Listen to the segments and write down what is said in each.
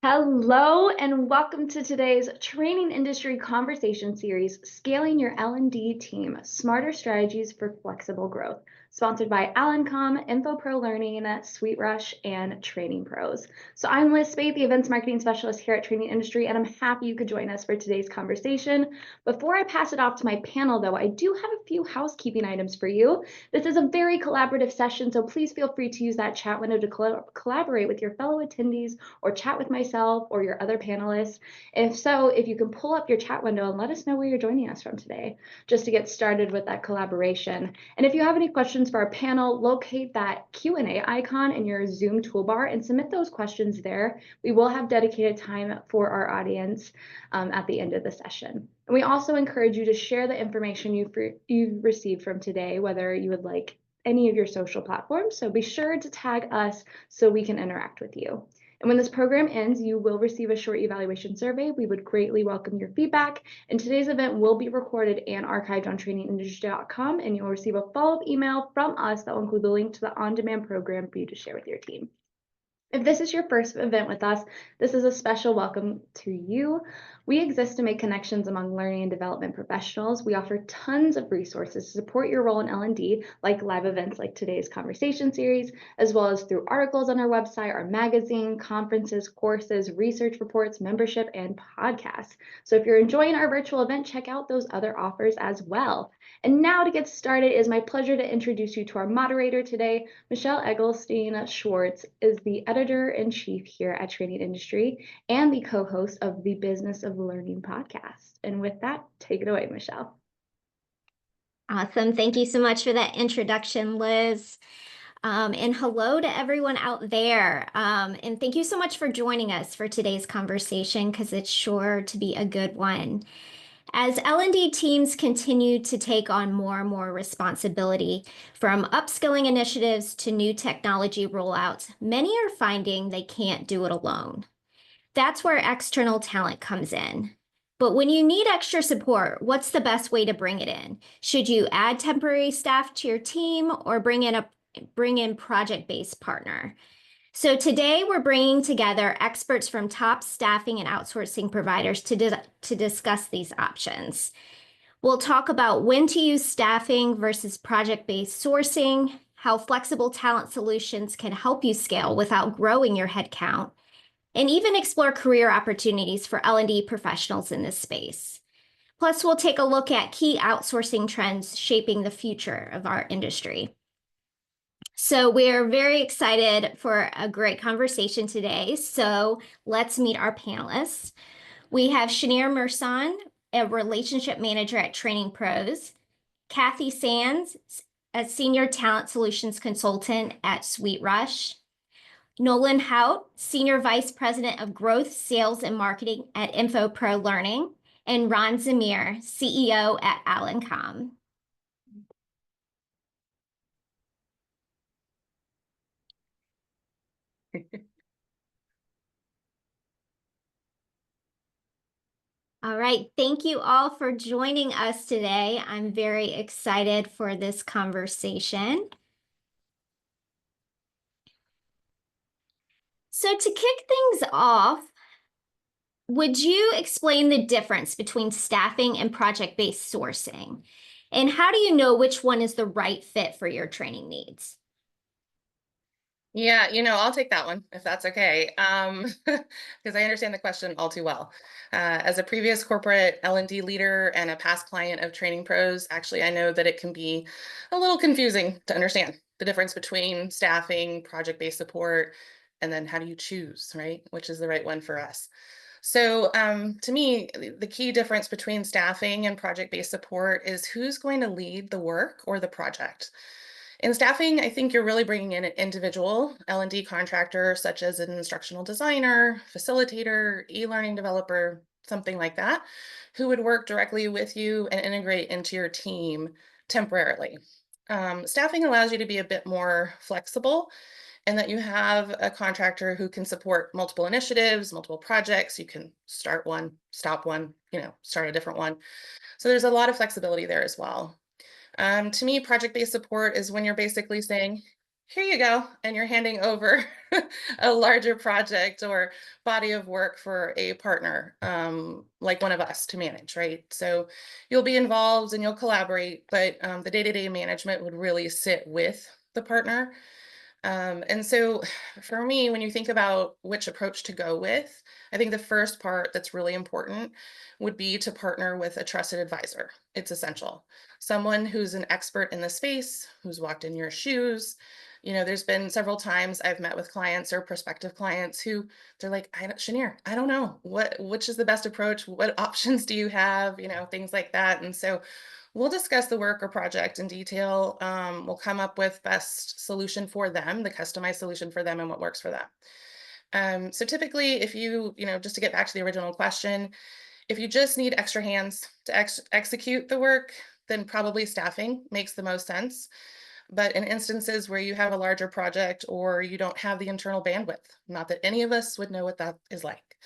Hello and welcome to today's training industry conversation series, Scaling Your L&D Team, Smarter Strategies for Flexible Growth, sponsored by AllenCom, InfoPro Learning, SweetRush, and Training Pros. So I'm Liz Spade, the Events Marketing Specialist here at Training Industry, and I'm happy you could join us for today's conversation. Before I pass it off to my panel, though, I do have a few housekeeping items for you. This is a very collaborative session, so please feel free to use that chat window to collaborate with your fellow attendees or chat with myself or your other panelists. If so, if you can pull up your chat window and let us know where you're joining us from today, just to get started with that collaboration. And if you have any questions for our panel, locate that Q&A icon in your Zoom toolbar and submit those questions there. We will have dedicated time for our audience at the end of the session. And we also encourage you to share the information you've received from today, whether you would like any of your social platforms. So be sure to tag us so we can interact with you. And when this program ends, you will receive a short evaluation survey. We would greatly welcome your feedback. And today's event will be recorded and archived on trainingindustry.com, and you'll receive a follow-up email from us that will include the link to the on-demand program for you to share with your team. If this is your first event with us, this is a special welcome to you. We exist to make connections among learning and development professionals. We offer tons of resources to support your role in L&D, like live events like today's conversation series, as well as through articles on our website, our magazine, conferences, courses, research reports, membership, and podcasts. So if you're enjoying our virtual event, check out those other offers as well. And now to get started, it is my pleasure to introduce you to our moderator today. Michelle Eggleston Schwartz is the editor-in-chief here at Training Industry and the co-host of the Business of Learning podcast. And with that, take it away, Michelle. Awesome. Thank you so much for that introduction, Liz. And hello to everyone out there. And thank you so much for joining us for today's conversation, because it's sure to be a good one. As L&D teams continue to take on more and more responsibility, from upskilling initiatives to new technology rollouts, many are finding they can't do it alone. That's where external talent comes in. But when you need extra support, what's the best way to bring it in? Should you add temporary staff to your team or bring in project-based partner? So today we're bringing together experts from top staffing and outsourcing providers to discuss these options. We'll talk about when to use staffing versus project-based sourcing, how flexible talent solutions can help you scale without growing your headcount, and even explore career opportunities for L&D professionals in this space. Plus, we'll take a look at key outsourcing trends shaping the future of our industry. So we're very excited for a great conversation today. So let's meet our panelists. We have Shanir Mersan, a relationship manager at Training Pros, Kathy Sands, a senior talent solutions consultant at SweetRush, Nolan Hout, Senior Vice President of Growth, Sales, and Marketing at InfoPro Learning, and Ron Zamir, CEO at AllenCom. All right, thank you all for joining us today. I'm very excited for this conversation. So to kick things off, would you explain the difference between staffing and project-based sourcing? And how do you know which one is the right fit for your training needs? Yeah, I'll take that one if that's okay, because I understand the question all too well. As a previous corporate L&D leader and a past client of Training Pros, actually, I know that it can be a little confusing to understand the difference between staffing, project-based support, and then how do you choose, right? Which is the right one for us. So to me, the key difference between staffing and project-based support is who's going to lead the work or the project. In staffing, I think you're really bringing in an individual L&D contractor, such as an instructional designer, facilitator, e-learning developer, something like that, who would work directly with you and integrate into your team temporarily. Staffing allows you to be a bit more flexible and that you have a contractor who can support multiple initiatives, multiple projects. You can start one, stop one, start a different one. So there's a lot of flexibility there as well. To me, project-based support is when you're basically saying, here you go, and you're handing over a larger project or body of work for a partner, like one of us to manage, right? So you'll be involved and you'll collaborate, but the day-to-day management would really sit with the partner. And so for me, when you think about which approach to go with, I think the first part that's really important would be to partner with a trusted advisor. It's essential. Someone who's an expert in the space, who's walked in your shoes. There's been several times I've met with clients or prospective clients who they're like, Shanier, I don't know which is the best approach. What options do you have? Things like that. And so we'll discuss the work or project in detail. We'll come up with best solution for them, the customized solution for them and what works for them. So typically, if just to get back to the original question, if you just need extra hands to execute the work, then probably staffing makes the most sense. But in instances where you have a larger project or you don't have the internal bandwidth, not that any of us would know what that is like.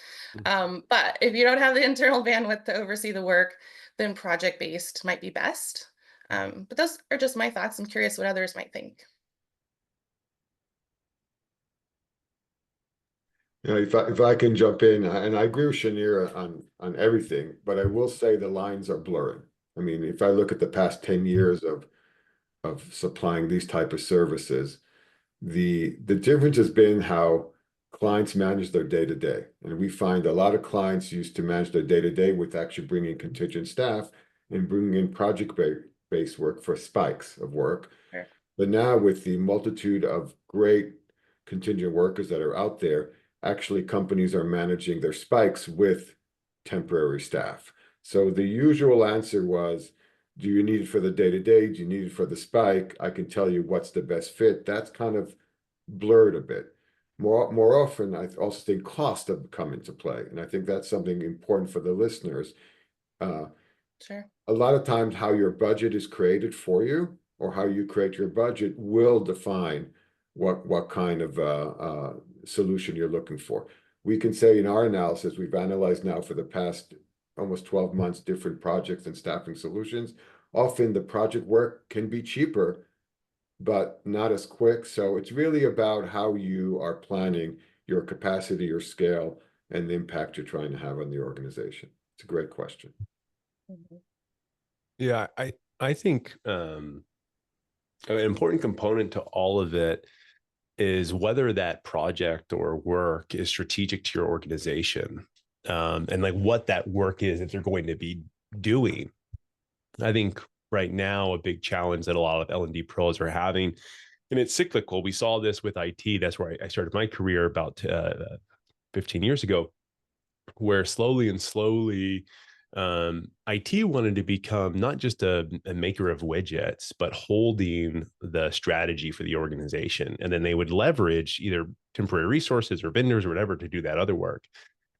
But if you don't have the internal bandwidth to oversee the work, then project-based might be best. But those are just my thoughts. I'm curious what others might think. If I can jump in, and I agree with Shanier on everything, but I will say the lines are blurring. I mean, if I look at the past 10 years of supplying these type of services, the difference has been how clients manage their day-to-day. And we find a lot of clients used to manage their day-to-day with actually bringing contingent staff and bringing in project-based work for spikes of work. Sure. But now with the multitude of great contingent workers that are out there, actually companies are managing their spikes with temporary staff. So the usual answer was, do you need it for the day-to-day? Do you need it for the spike? I can tell you what's the best fit. That's kind of blurred a bit. More often, I also think cost have come into play. And I think that's something important for the listeners. Sure. A lot of times how your budget is created for you or how you create your budget will define what kind of solution you're looking for. We can say in our analysis, we've analyzed now for the past almost 12 months different projects and staffing solutions. Often the project work can be cheaper, but not as quick. So it's really about how you are planning your capacity or scale and the impact you're trying to have on the organization. It's a great question. Mm-hmm. Yeah, I think an important component to all of it is whether that project or work is strategic to your organization, and like what that work is that they're going to be doing. I think right now a big challenge that a lot of L&D pros are having, and it's cyclical. We saw this with IT. That's where I started my career about 15 years ago, where slowly IT wanted to become not just a maker of widgets, but holding the strategy for the organization. And then they would leverage either temporary resources or vendors or whatever to do that other work.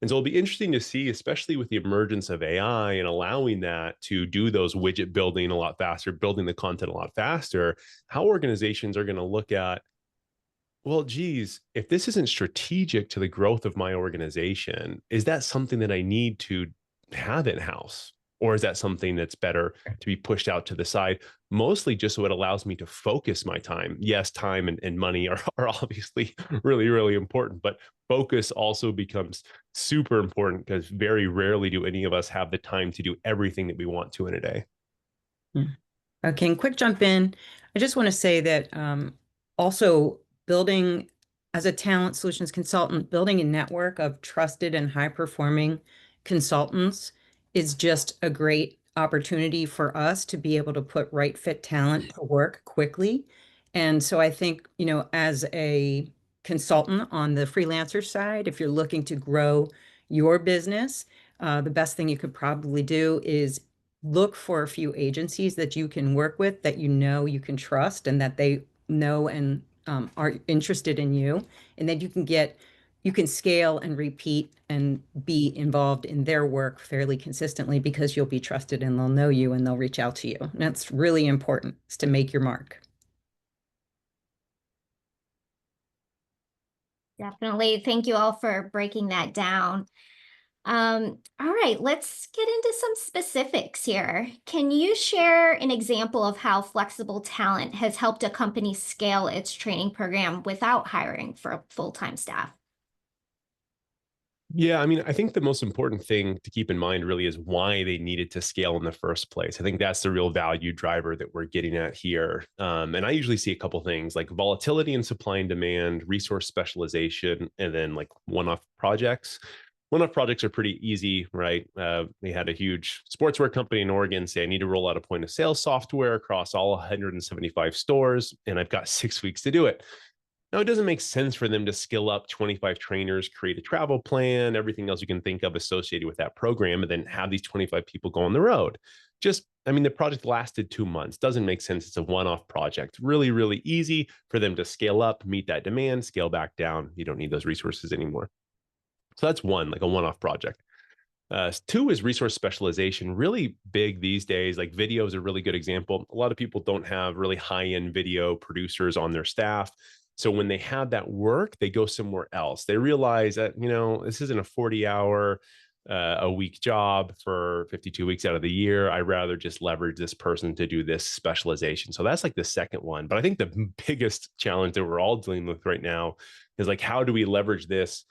And so it'll be interesting to see, especially with the emergence of AI and allowing that to do those widget building a lot faster, building the content a lot faster, how organizations are going to look at, well, geez, if this isn't strategic to the growth of my organization, is that something that I need to have in-house? Or is that something that's better to be pushed out to the side, mostly just so it allows me to focus my time? Yes, time and money are obviously really, really important, but focus also becomes super important because very rarely do any of us have the time to do everything that we want to in a day. Okay, and quick jump in. I just want to say that also building as a talent solutions consultant, building a network of trusted and high-performing consultants is just a great opportunity for us to be able to put right fit talent to work quickly. And so I think, as a consultant on the freelancer side, if you're looking to grow your business, the best thing you could probably do is look for a few agencies that you can work with that you can trust and that they know and are interested in you, and that you can scale and repeat and be involved in their work fairly consistently because you'll be trusted and they'll know you and they'll reach out to you. And that's really important, is to make your mark. Definitely. Thank you all for breaking that down. All right, let's get into some specifics here. Can you share an example of how flexible talent has helped a company scale its training program without hiring for a full-time staff? Yeah, I mean, I think the most important thing to keep in mind really is why they needed to scale in the first place. I think that's the real value driver that we're getting at here. And I usually see a couple things like volatility in supply and demand, resource specialization, and then like one-off projects. One-off projects are pretty easy, right? We had a huge sportswear company in Oregon say, I need to roll out a point of sale software across all 175 stores, and I've got 6 weeks to do it. Now, it doesn't make sense for them to skill up 25 trainers, create a travel plan, everything else you can think of associated with that program, and then have these 25 people go on the road. I mean, the project lasted 2 months. Doesn't make sense. It's a one-off project. Really, really easy for them to scale up, meet that demand, scale back down. You don't need those resources anymore. So that's one, like a one-off project. Two is resource specialization, really big these days. Like video is a really good example. A lot of people don't have really high-end video producers on their staff. So when they have that work, they go somewhere else. They realize that, this isn't a 40-hour a week job for 52 weeks out of the year. I'd rather just leverage this person to do this specialization. So that's like the second one. But I think the biggest challenge that we're all dealing with right now is like, how do we leverage this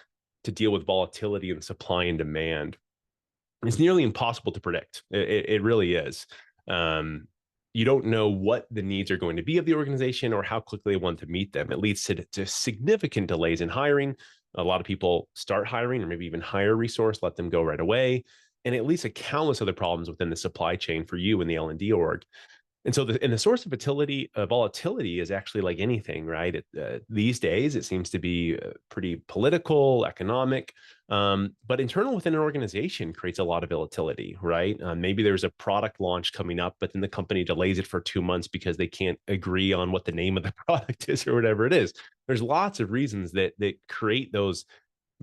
to deal with volatility and supply and demand? It's nearly impossible to predict. It really is. You don't know what the needs are going to be of the organization or how quickly they want to meet them. It leads to significant delays in hiring. A lot of people start hiring or maybe even hire a resource, let them go right away. And it leads to countless other problems within the supply chain for you and the L&D org. And so the source of volatility is actually like anything, right? These days, it seems to be pretty political, economic, but internal within an organization creates a lot of volatility, right? Maybe there's a product launch coming up, but then the company delays it for 2 months because they can't agree on what the name of the product is or whatever it is. There's lots of reasons that create those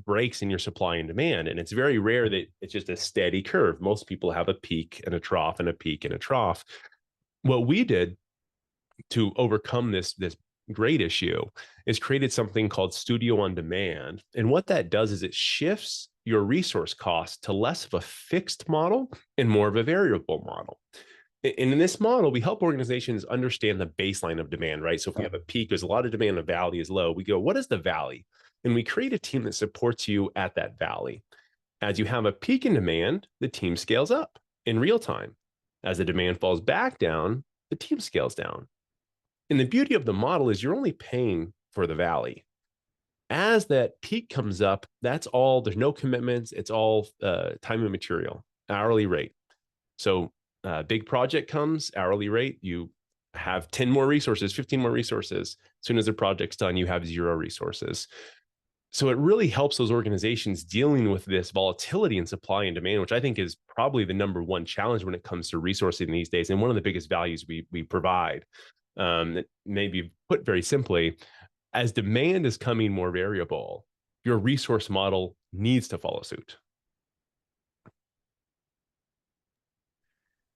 breaks in your supply and demand. And it's very rare that it's just a steady curve. Most people have a peak and a trough and a peak and a trough. What we did to overcome this great issue is created something called Studio on Demand. And what that does is it shifts your resource cost to less of a fixed model and more of a variable model. And in this model, we help organizations understand the baseline of demand, right? So if we have a peak, there's a lot of demand, a valley is low. We go, what is the valley? And we create a team that supports you at that valley. As you have a peak in demand, the team scales up in real time. As the demand falls back down, the team scales down. And the beauty of the model is you're only paying for the valley. As that peak comes up, that's all, there's no commitments. It's all time and material, hourly rate. So big project comes, hourly rate, you have 10 more resources, 15 more resources. As soon as the project's done, you have 0 resources. So it really helps those organizations dealing with this volatility in supply and demand, which I think is probably the number one challenge when it comes to resourcing these days. And one of the biggest values we provide, that maybe put very simply, as demand is coming more variable, your resource model needs to follow suit.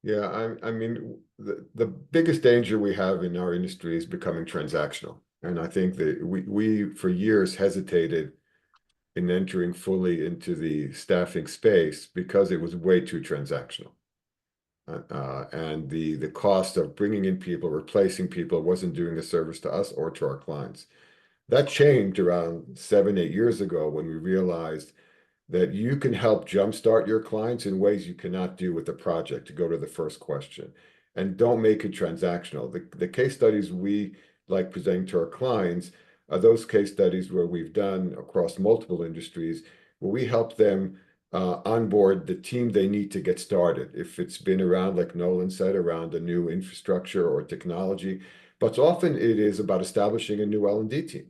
Yeah, I mean, the biggest danger we have in our industry is becoming transactional. And I think that we for years hesitated in entering fully into the staffing space because it was way too transactional. And the cost of bringing in people, replacing people wasn't doing a service to us or to our clients. That changed around 7, 8 years ago when we realized that you can help jumpstart your clients in ways you cannot do with a project, to go to the first question. And don't make it transactional. The case studies we like presenting to our clients are those case studies where we've done across multiple industries, where we help them onboard the team they need to get started. If it's been around, like Nolan said, around a new infrastructure or technology, but often it is about establishing a new L&D team.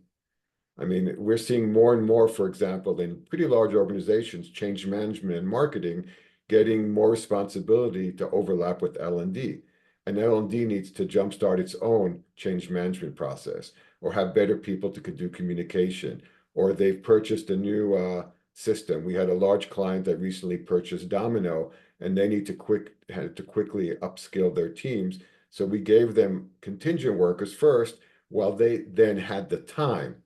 I mean, we're seeing more and more, for example, in pretty large organizations, change management and marketing getting more responsibility to overlap with L&D. And L&D needs to jumpstart its own change management process, or have better people to do communication, or they've purchased a new system. We had a large client that recently purchased Domino, and they need to quickly upskill their teams. So we gave them contingent workers first, while they then had the time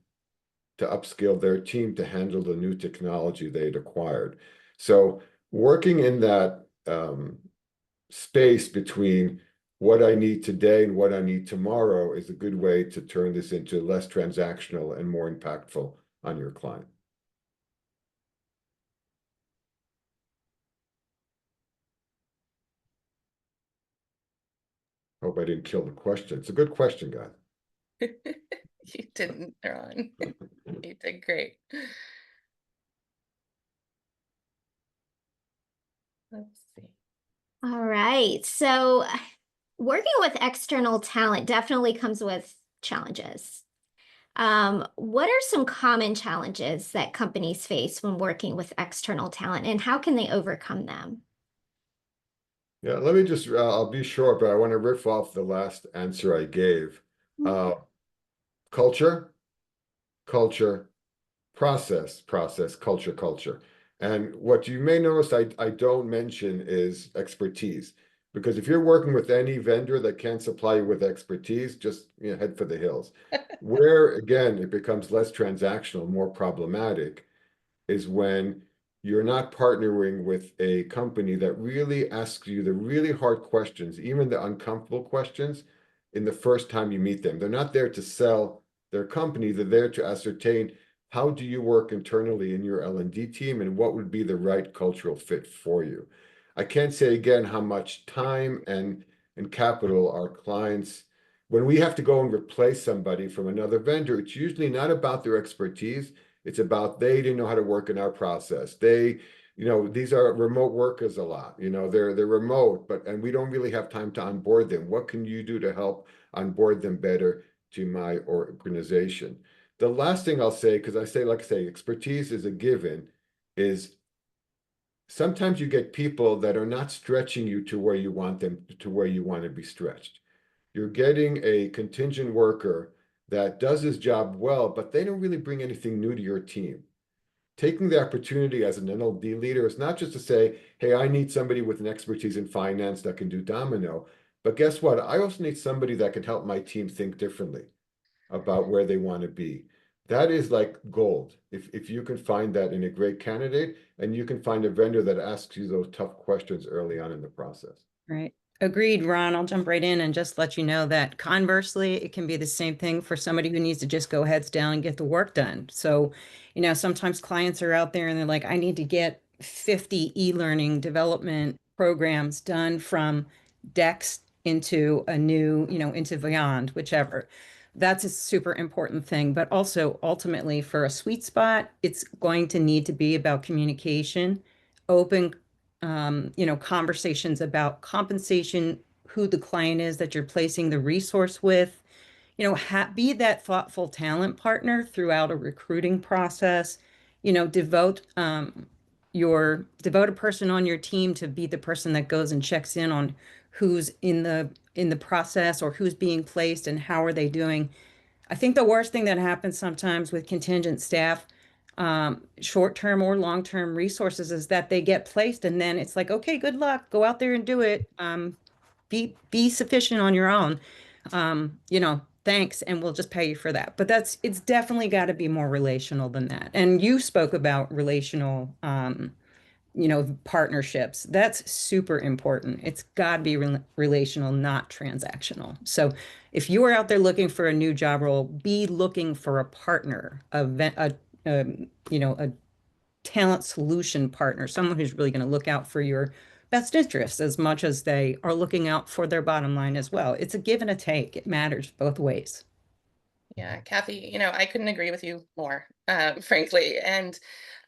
to upskill their team to handle the new technology they had acquired. So working in that space between what I need today and what I need tomorrow is a good way to turn this into less transactional and more impactful on your client. Hope I didn't kill the question. It's a good question, guys. You didn't, Ron. You did great. Let's see. All right. So working with external talent definitely comes with challenges. What are some common challenges that companies face when working with external talent, and how can they overcome them? Yeah, let me just, I'll be short, but I want to riff off the last answer I gave. Culture, culture, process, culture, culture. And what you may notice I don't mention is expertise. Because if you're working with any vendor that can't supply you with expertise, just head for the hills. Where, again, it becomes less transactional, more problematic, is when you're not partnering with a company that really asks you the really hard questions, even the uncomfortable questions, in the first time you meet them. They're not there to sell their company. They're there to ascertain, how do you work internally in your L&D team, and what would be the right cultural fit for you? I can't say again how much time and capital our clients, when we have to go and replace somebody from another vendor, it's usually not about their expertise. It's about they didn't know how to work in our process. They, these are remote workers a lot. They're remote, and we don't really have time to onboard them. What can you do to help onboard them better to my organization? The last thing I'll say, because like I say, expertise is a given, is sometimes you get people that are not stretching you to where you want them, to where you want to be stretched. You're getting a contingent worker that does his job well, but they don't really bring anything new to your team. Taking the opportunity as an NLD leader is not just to say, hey, I need somebody with an expertise in finance that can do domino, but guess what? I also need somebody that can help my team think differently about where they want to be. That is like gold. If you can find that in a great candidate, and you can find a vendor that asks you those tough questions early on in the process. Right. Agreed, Ron. I'll jump right in and just let you know that conversely, it can be the same thing for somebody who needs to just go heads down and get the work done. So, sometimes clients are out there and they're like, I need to get 50 e-learning development programs done from Dex into a new, into Beyond, whichever. That's a super important thing. But also, ultimately, for a sweet spot, it's going to need to be about communication, open conversations about compensation, who the client is that you're placing the resource with, be that thoughtful talent partner throughout a recruiting process, devote devote a person on your team to be the person that goes and checks in on who's in the process, or who's being placed and how are they doing. I think the worst thing that happens sometimes with contingent staff, short-term or long-term resources, is that they get placed and then it's like, okay, good luck, go out there and do it. Be sufficient on your own. Thanks, and we'll just pay you for that. But it's definitely got to be more relational than that. And you spoke about relational, partnerships. That's super important. It's got to be relational, not transactional. So if you are out there looking for a new job role, be looking for a partner, a talent solution partner, someone who's really going to look out for your best interests as much as they are looking out for their bottom line as well. It's a give and a take. It matters both ways. Yeah, Kathy, I couldn't agree with you more, frankly. And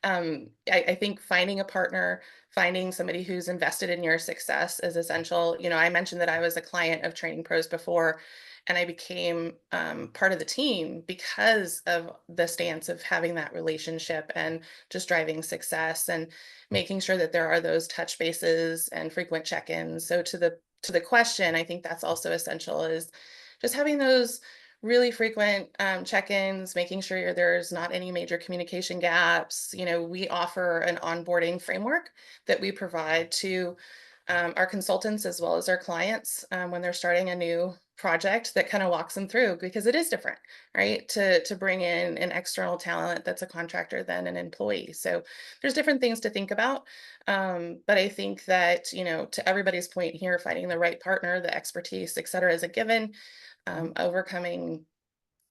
I think finding a partner, finding somebody who's invested in your success is essential. I mentioned that I was a client of Training Pros before, and I became part of the team because of the stance of having that relationship and just driving success and making sure that there are those touch bases and frequent check-ins. So to the question, I think that's also essential, is just having those really frequent check-ins, making sure there's not any major communication gaps. We offer an onboarding framework that we provide to our consultants as well as our clients when they're starting a new project that kind of walks them through, because it is different, right? To bring in an external talent that's a contractor than an employee. So there's different things to think about. But I think that, you know, to everybody's point here, finding the right partner, the expertise, et cetera, is a given. Overcoming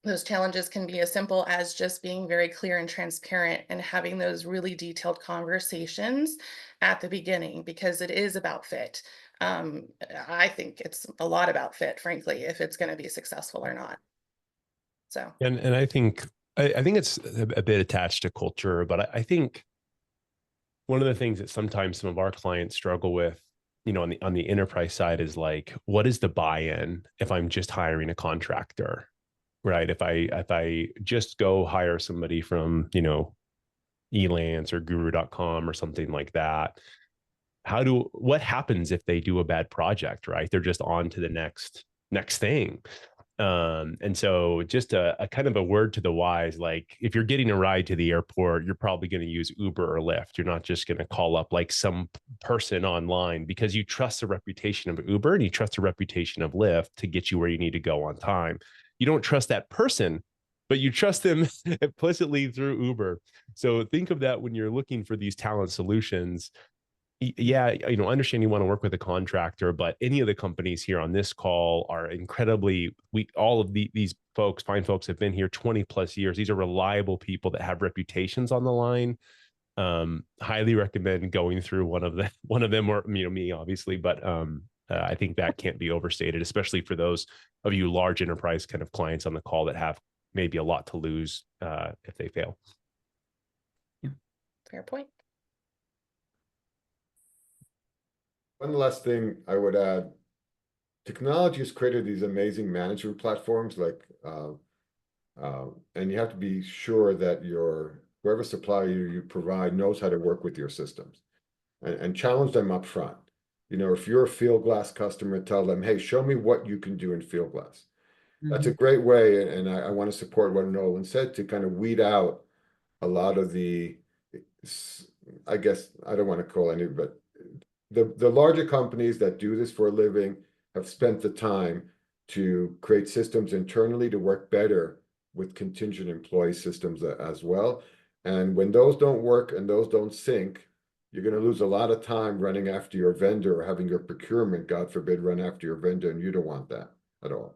those challenges can be as simple as just being very clear and transparent and having those really detailed conversations at the beginning, because it is about fit. I think it's a lot about fit, frankly, if it's going to be successful or not. So, and I think it's a bit attached to culture, but I think one of the things that sometimes some of our clients struggle with, you know, on the enterprise side is like, what is the buy-in if I'm just hiring a contractor, right? If I just go hire somebody from, you know, Elance or guru.com or something like that, what happens if they do a bad project, right? They're just on to the next thing. And so just a kind of a word to the wise, like if you're getting a ride to the airport, you're probably going to use Uber or Lyft. You're not just going to call up like some person online, because you trust the reputation of Uber and you trust the reputation of Lyft to get you where you need to go on time. You don't trust that person, but you trust them implicitly through Uber. So think of that when you're looking for these talent solutions. Yeah, you know, understand you want to work with a contractor, but any of the companies here on this call are incredibly, all of these folks, fine folks, have been here 20 plus years. These are reliable people that have reputations on the line. Highly recommend going through one of them, or, you know, me obviously, but I think that can't be overstated, especially for those of you large enterprise kind of clients on the call that have maybe a lot to lose if they fail. Yeah. fair point. One last thing I would add, technology has created these amazing management platforms, like, and you have to be sure that whoever supplier you provide knows how to work with your systems, and challenge them up front. You know, if you're a Fieldglass customer, tell them, hey, show me what you can do in Fieldglass. That's a great way, and I want to support what Nolan said, to kind of weed out a lot of the, I guess, I don't want to call any, but the larger companies that do this for a living have spent the time to create systems internally to work better with contingent employee systems as well. And when those don't work and those don't sync, you're going to lose a lot of time running after your vendor, or having your procurement, God forbid, run after your vendor, and you don't want that at all.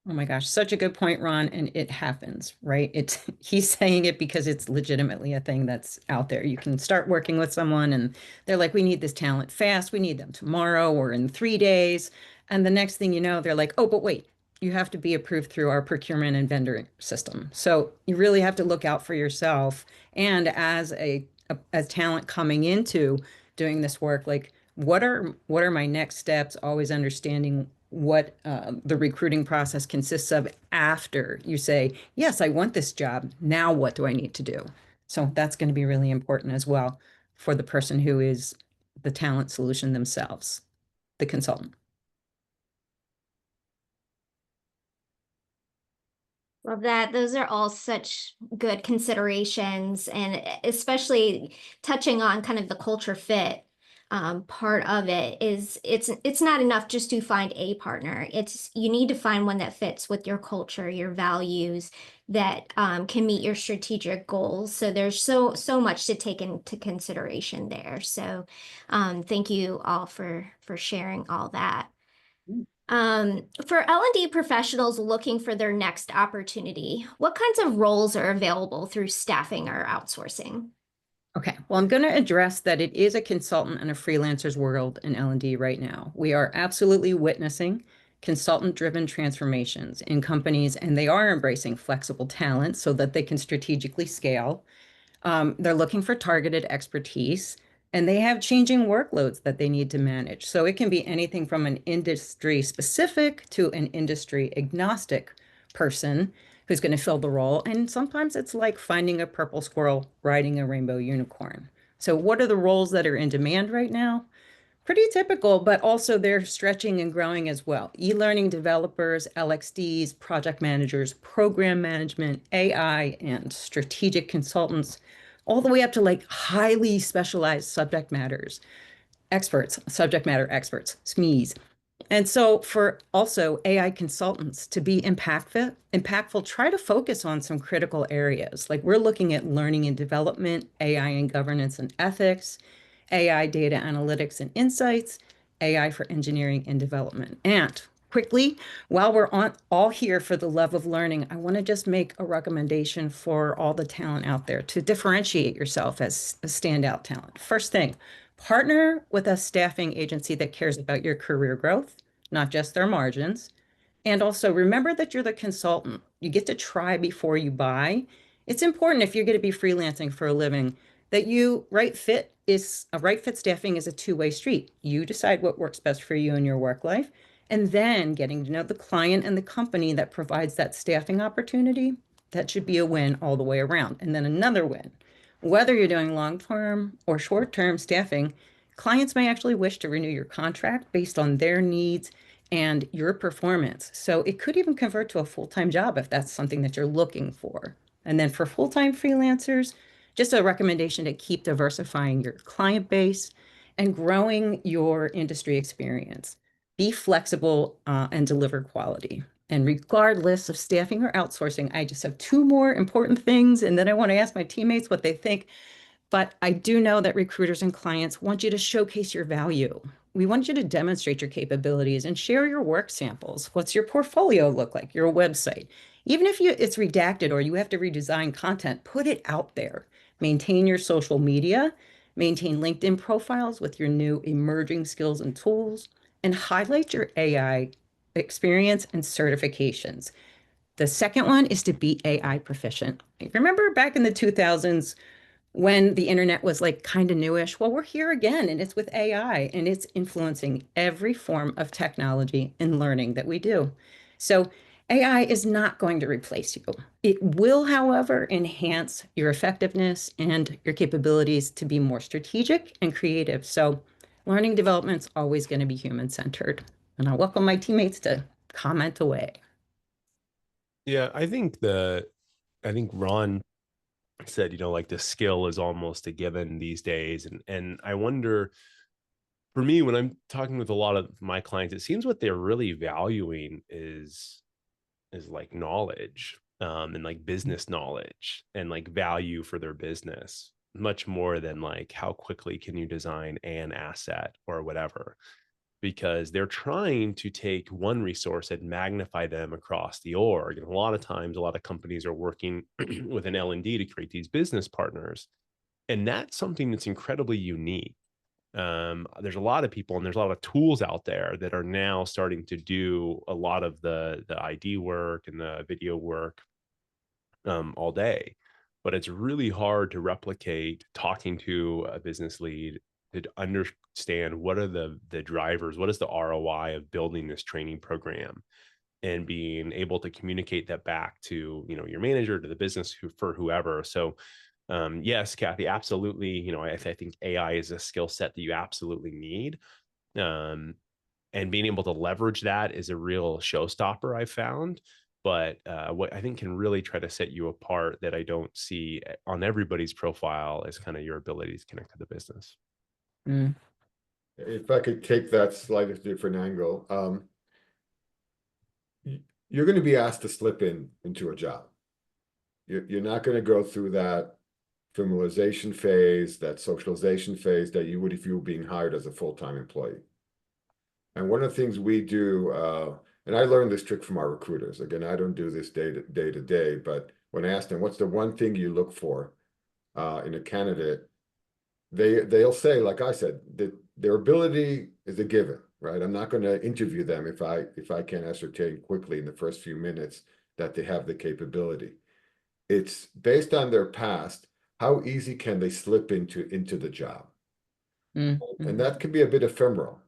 Oh my gosh, such a good point, Ron. And it happens, right? He's saying it because it's legitimately a thing that's out there. You can start working with someone and they're like, we need this talent fast. We need them tomorrow or in 3 days. And the next thing you know, they're like, oh, but wait, you have to be approved through our procurement and vendor system. So you really have to look out for yourself. And as talent coming into doing this work, like what are my next steps? Always understanding what the recruiting process consists of after you say, yes, I want this job. Now what do I need to do? So that's going to be really important as well for the person who is the talent solution themselves, the consultant. Love that. Those are all such good considerations, and especially touching on kind of the culture fit part of it is it's not enough just to find a partner. You need to find one that fits with your culture, your values, that can meet your strategic goals. So there's so much to take into consideration there. So thank you all for sharing all that. For L&D professionals looking for their next opportunity, what kinds of roles are available through staffing or outsourcing? Okay, well, I'm going to address that it is a consultant and a freelancer's world in L&D right now. We are absolutely witnessing consultant-driven transformations in companies, and they are embracing flexible talent so that they can strategically scale. They're looking for targeted expertise, and they have changing workloads that they need to manage. So it can be anything from an industry specific to an industry agnostic person who's going to fill the role. And sometimes it's like finding a purple squirrel riding a rainbow unicorn. So what are the roles that are in demand right now? Pretty typical, but also they're stretching and growing as well. E-learning developers, LXDs, project managers, program management, AI, and strategic consultants, all the way up to like highly specialized subject matter experts, SMEs. And so for also AI consultants to be impactful, try to focus on some critical areas. Like we're looking at learning and development, AI and governance and ethics, AI data analytics and insights, AI for engineering and development. And quickly, while we're on all here for the love of learning, I want to just make a recommendation for all the talent out there to differentiate yourself as a standout talent. First thing, partner with a staffing agency that cares about your career growth, not just their margins. And also remember that you're the consultant. You get to try before you buy. It's important if you're going to be freelancing for a living that you right fit staffing is a two-way street. You decide what works best for you in your work life, and then getting to know the client and the company that provides that staffing opportunity. That should be a win all the way around. And then another win. Whether you're doing long-term or short-term staffing, clients may actually wish to renew your contract based on their needs and your performance. So it could even convert to a full-time job if that's something that you're looking for. And then for full-time freelancers, just a recommendation to keep diversifying your client base and growing your industry experience. Be flexible and deliver quality. And regardless of staffing or outsourcing, I just have two more important things. And then I want to ask my teammates what they think. But I do know that recruiters and clients want you to showcase your value. We want you to demonstrate your capabilities and share your work samples. What's your portfolio look like? Your website. Even if it's redacted or you have to redesign content, put it out there. Maintain your social media, maintain LinkedIn profiles with your new emerging skills and tools, and highlight your AI experience and certifications. The second one is to be AI proficient. Remember back in the 2000s when the internet was like kind of newish? Well, we're here again, and it's with AI, and it's influencing every form of technology and learning that we do. So AI is not going to replace you. It will, however, enhance your effectiveness and your capabilities to be more strategic and creative. So learning development's always going to be human-centered. And I welcome my teammates to comment away. Yeah, I think Ron said, you know, like the skill is almost a given these days. And I wonder, for me, when I'm talking with a lot of my clients, it seems what they're really valuing is like knowledge, and like business knowledge and like value for their business, much more than like how quickly can you design an asset or whatever, because they're trying to take one resource and magnify them across the org. And a lot of times, a lot of companies are working with an L&D to create these business partners. And that's something that's incredibly unique. There's a lot of people and there's a lot of tools out there that are now starting to do a lot of the ID work and the video work all day. But it's really hard to replicate talking to a business lead to understand what are the drivers, what is the ROI of building this training program, and being able to communicate that back to, you know, your manager, to the business, for whoever. So yes, Kathy, absolutely. You know, I think AI is a skill set that you absolutely need. And being able to leverage that is a real showstopper, I found. But what I think can really try to set you apart that I don't see on everybody's profile is kind of your ability to connect to the business. Mm. If I could take that slightly different angle, you're going to be asked to slip into a job. You're not going to go through that familiarization phase, that socialization phase that you would if you were being hired as a full-time employee. And one of the things we do, and I learned this trick from our recruiters. Again, I don't do this day to day, but when I ask them, what's the one thing you look for in a candidate, they'll say, like I said, that their ability is a given, right? I'm not going to interview them if I can't ascertain quickly in the first few minutes that they have the capability. It's based on their past. How easy can they slip into the job? Mm-hmm. And that can be a bit ephemeral.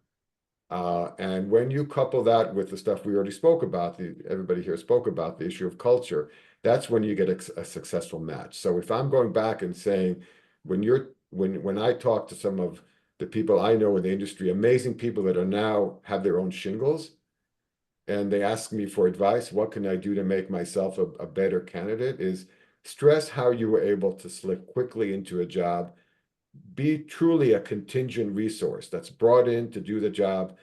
And when you couple that with the stuff we already spoke about, everybody here spoke about the issue of culture, that's when you get a successful match. So if I'm going back and saying, when I talk to some of the people I know in the industry, amazing people that are now have their own shingles, and they ask me for advice, what can I do to make myself a better candidate, is stress how you were able to slip quickly into a job. Be truly a contingent resource that's brought in to do the job,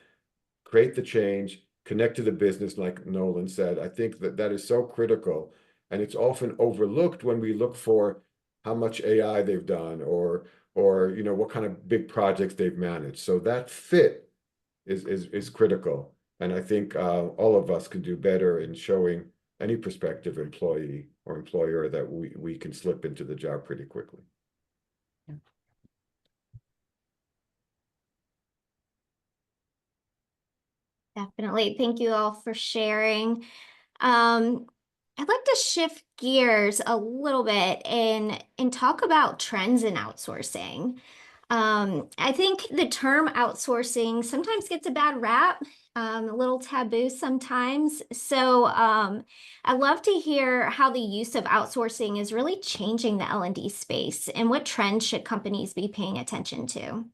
create the change, connect to the business, like Nolan said. I think that that is so critical, and it's often overlooked when we look for how much AI they've done, or you know, what kind of big projects they've managed. So that fit is critical, and I think all of us can do better in showing any prospective employee or employer that we can slip into the job pretty quickly. Definitely. Thank you all for sharing. I'd like to shift gears a little bit and talk about trends in outsourcing. I think the term outsourcing sometimes gets a bad rap, a little taboo sometimes. So I'd love to hear how the use of outsourcing is really changing the L&D space, and what trends should companies be paying attention to?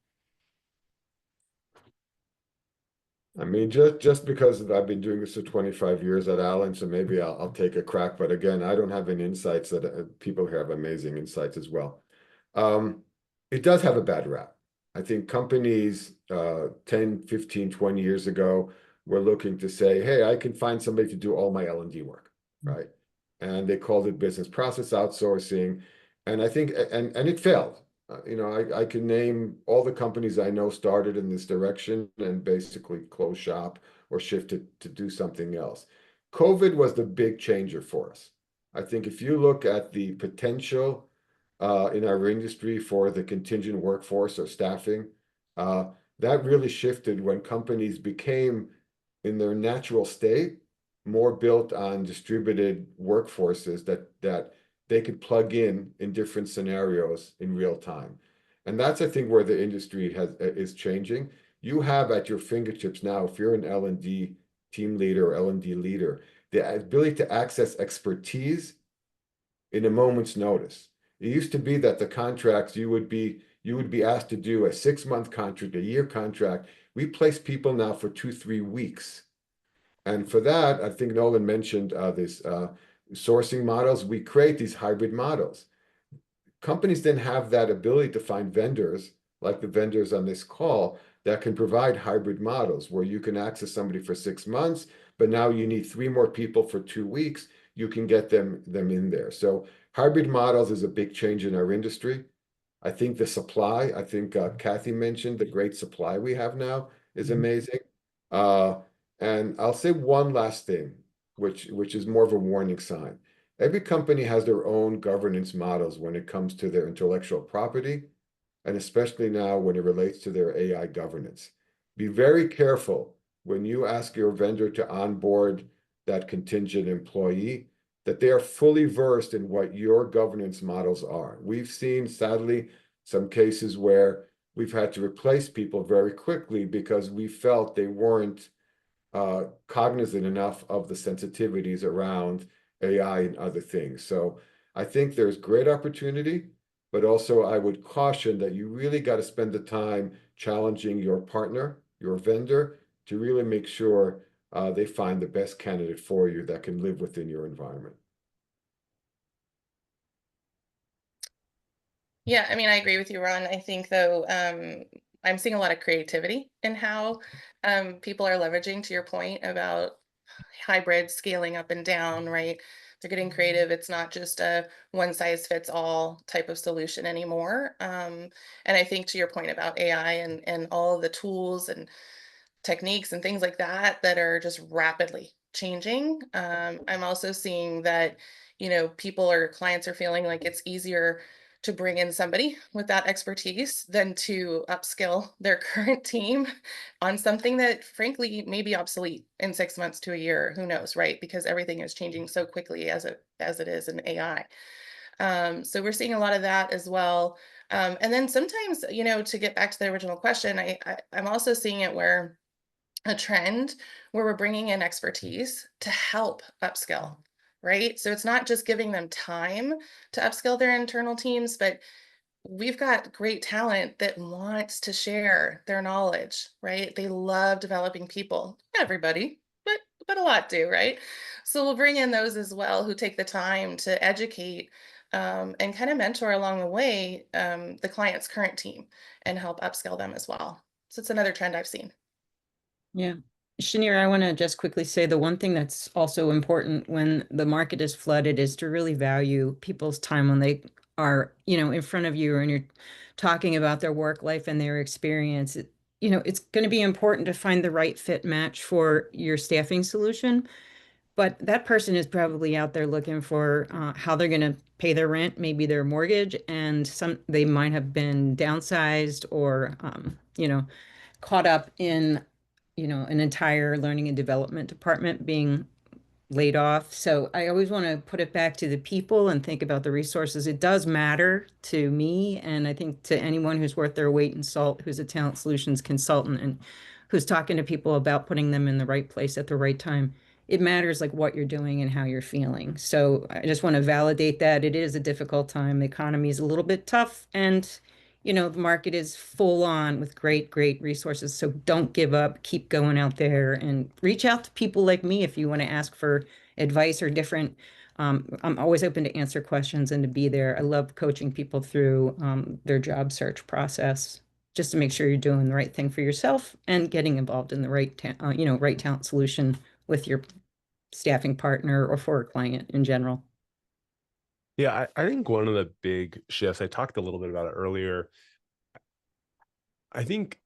I mean, just because I've been doing this for 25 years at Allen, so maybe I'll take a crack. But again, I don't have any insights that people here have amazing insights as well. It does have a bad rap. I think companies 10, 15, 20 years ago were looking to say, hey, I can find somebody to do all my L&D work, right? And they called it business process outsourcing. And I think, and it failed. You know, I can name all the companies I know started in this direction and basically closed shop or shifted to do something else. COVID was the big changer for us. I think if you look at the potential in our industry for the contingent workforce or staffing, that really shifted when companies became, in their natural state, more built on distributed workforces that they could plug in different scenarios in real time. And that's, I think, where the industry is changing. You have at your fingertips now, if you're an L&D team leader or L&D leader, the ability to access expertise in a moment's notice. It used to be that the contracts you would be asked to do a 6-month contract, a year contract. We place people now for 2-3 weeks. And for that, I think Nolan mentioned this sourcing models. We create these hybrid models. Companies then have that ability to find vendors, like the vendors on this call, that can provide hybrid models where you can access somebody for 6 months, but now you need 3 more people for 2 weeks. You can get them in there. So hybrid models is a big change in our industry. I think the supply, I think Kathy mentioned the great supply we have now is amazing. And I'll say one last thing, which is more of a warning sign. Every company has their own governance models when it comes to their intellectual property, and especially now when it relates to their AI governance. Be very careful when you ask your vendor to onboard that contingent employee, that they are fully versed in what your governance models are. We've seen, sadly, some cases where we've had to replace people very quickly because we felt they weren't cognizant enough of the sensitivities around AI and other things. So I think there's great opportunity, but also I would caution that you really got to spend the time challenging your partner, your vendor, to really make sure they find the best candidate for you that can live within your environment. Yeah, I mean, I agree with you, Ron. I think, though, I'm seeing a lot of creativity in how people are leveraging, to your point about hybrid scaling up and down, right? They're getting creative. It's not just a one size fits all type of solution anymore. And I think, to your point about AI and all of the tools and techniques and things like that that are just rapidly changing. I'm also seeing that, you know, people or clients are feeling like it's easier to bring in somebody with that expertise than to upskill their current team on something that frankly may be obsolete in 6 months to a year. Who knows, right? Because everything is changing so quickly as it is in AI. So we're seeing a lot of that as well. And then sometimes, you know, to get back to the original question, I'm also seeing it where a trend where we're bringing in expertise to help upskill, right? So it's not just giving them time to upskill their internal teams, but we've got great talent that wants to share their knowledge, right? They love developing people. Not everybody, but a lot do, right? So we'll bring in those as well who take the time to educate and kind of mentor along the way the client's current team and help upskill them as well. So it's another trend I've seen. Yeah. Shanir, I want to just quickly say the one thing that's also important when the market is flooded is to really value people's time when they are, in front of you and you're talking about their work life and their experience. It's going to be important to find the right fit match for your staffing solution. But that person is probably out there looking for how they're going to pay their rent, maybe their mortgage, and they might have been downsized or caught up in an entire learning and development department being laid off. So I always want to put it back to the people and think about the resources. It does matter to me, and I think to anyone who's worth their weight in salt, who's a talent solutions consultant and who's talking to people about putting them in the right place at the right time. It matters like what you're doing and how you're feeling. So I just want to validate that it is a difficult time. The economy is a little bit tough, and the market is full on with great, great resources. So don't give up. Keep going out there and reach out to people like me if you want to ask for advice or different. I'm always open to answer questions and to be there. I love coaching people through their job search process just to make sure you're doing the right thing for yourself and getting involved in the right talent solution with your staffing partner or for a client in general. Yeah, I think one of the big shifts, I talked a little bit about it earlier. I think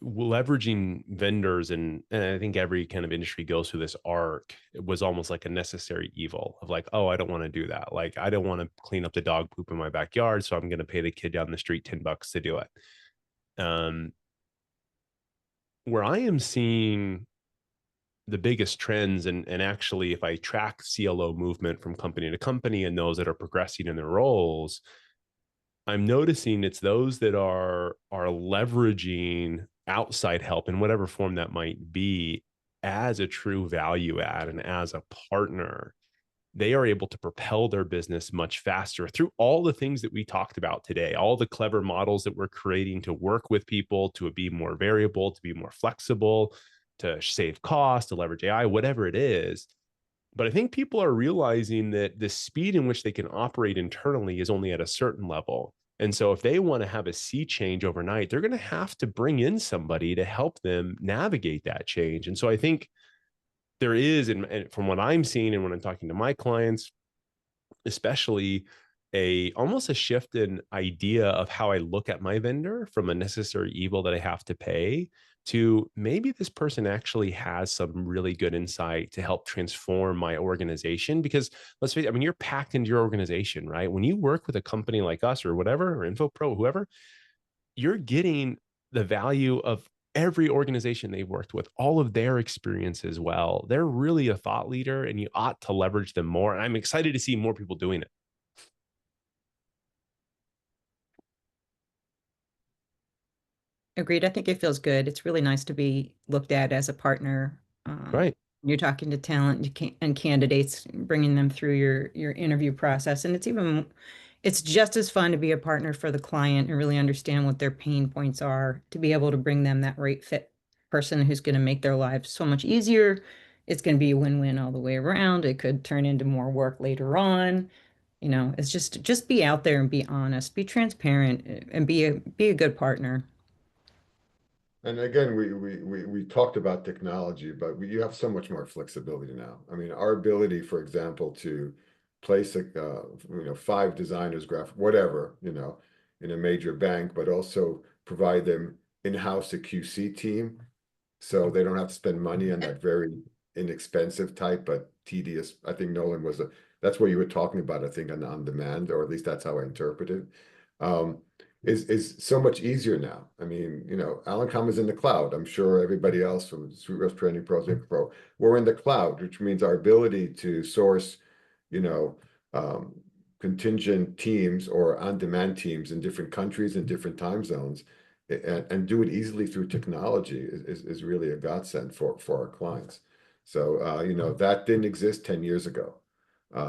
leveraging vendors, and I think every kind of industry goes through this arc. It was almost like a necessary evil of like, oh, I don't want to do that. Like, I don't want to clean up the dog poop in my backyard, so I'm going to pay the kid down the street $10 to do it. Where I am seeing the biggest trends, and actually, if I track CLO movement from company to company and those that are progressing in their roles, I'm noticing it's those that are leveraging outside help in whatever form that might be as a true value add and as a partner. They are able to propel their business much faster through all the things that we talked about today, all the clever models that we're creating to work with people, to be more variable, to be more flexible, to save cost, to leverage AI, whatever it is. But I think people are realizing that the speed in which they can operate internally is only at a certain level. And so if they want to have a sea change overnight, they're going to have to bring in somebody to help them navigate that change. And so I think there is, and from what I'm seeing and when I'm talking to my clients, especially almost a shift in idea of how I look at my vendor from a necessary evil that I have to pay to maybe this person actually has some really good insight to help transform my organization. Because let's face it, I mean, you're packed into your organization, right? When you work with a company like us or whatever, or InfoPro, whoever, you're getting the value of every organization they've worked with, all of their experience as well. They're really a thought leader and you ought to leverage them more. And I'm excited to see more people doing it. Agreed. I think it feels good. It's really nice to be looked at as a partner. Right. You're talking to talent and candidates, bringing them through your interview process, and it's just as fun to be a partner for the client and really understand what their pain points are to be able to bring them that right fit person who's going to make their lives so much easier. It's going to be a win-win all the way around. It could turn into more work later on. It's just be out there and be honest, be transparent, and be a good partner. And again, we talked about technology, but you have so much more flexibility now. I mean, our ability, for example, to place 5 designers, whatever, in a major bank, but also provide them in-house a QC team, so they don't have to spend money on that very inexpensive type but tedious. I think Nolan that's what you were talking about. I think on demand, or at least that's how I interpret it. Is so much easier now. I mean, Alencom is in the cloud. I'm sure everybody else from Sweetgrowth Training Pros, Pro, we're in the cloud, which means our ability to source, contingent teams or on-demand teams in different countries and different time zones, and do it easily through technology is really a godsend for our clients. So, that didn't exist 10 years ago.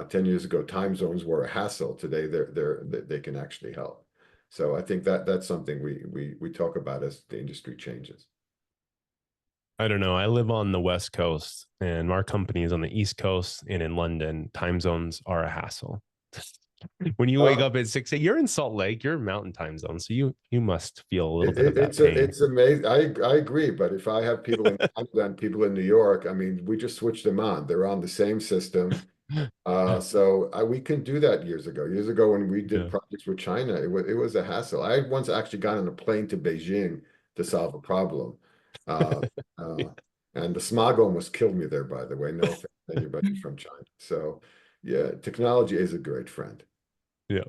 10 years ago, time zones were a hassle. Today, they can actually help. So I think that's something we talk about as the industry changes. I don't know. I live on the West Coast and our company is on the East Coast and in London. Time zones are a hassle. When you wake up at 6 a.m., you're in Salt Lake, you're in Mountain Time Zone, so you must feel a little bit of that pain. It's amazing. I agree, but if I have people in Canada and people in New York, I mean, we just switch them on. They're on the same system. So we couldn't do that years ago. Years ago, when we did Yeah. projects with China, it was a hassle. I once actually got on a plane to Beijing to solve a problem. Uh, uh, and the smog almost killed me there, by the way. No offense to anybody from China. So yeah, technology is a great friend. Yeah.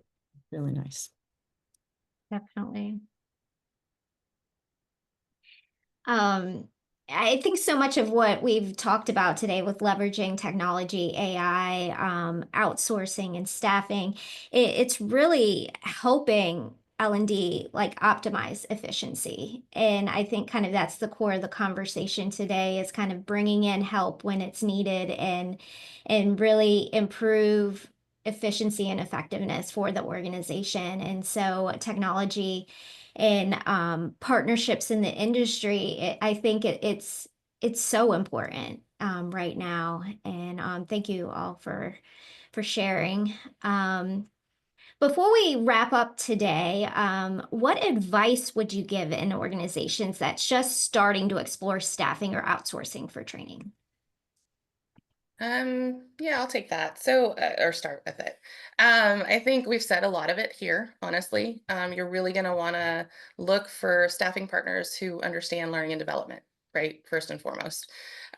Really nice. Definitely. I think so much of what we've talked about today with leveraging technology, AI, outsourcing and staffing, it's really helping L&D like optimize efficiency. And I think kind of that's the core of the conversation today is kind of bringing in help when it's needed and really improve efficiency and effectiveness for the organization. And so technology and partnerships in the industry, I think it's so important right now. And thank you all for sharing. Before we wrap up today, what advice would you give in organizations that's just starting to explore staffing or outsourcing for training? Yeah, I'll take that. So, or start with it. I think we've said a lot of it here, honestly. You're really going to want to look for staffing partners who understand learning and development, right? First and foremost.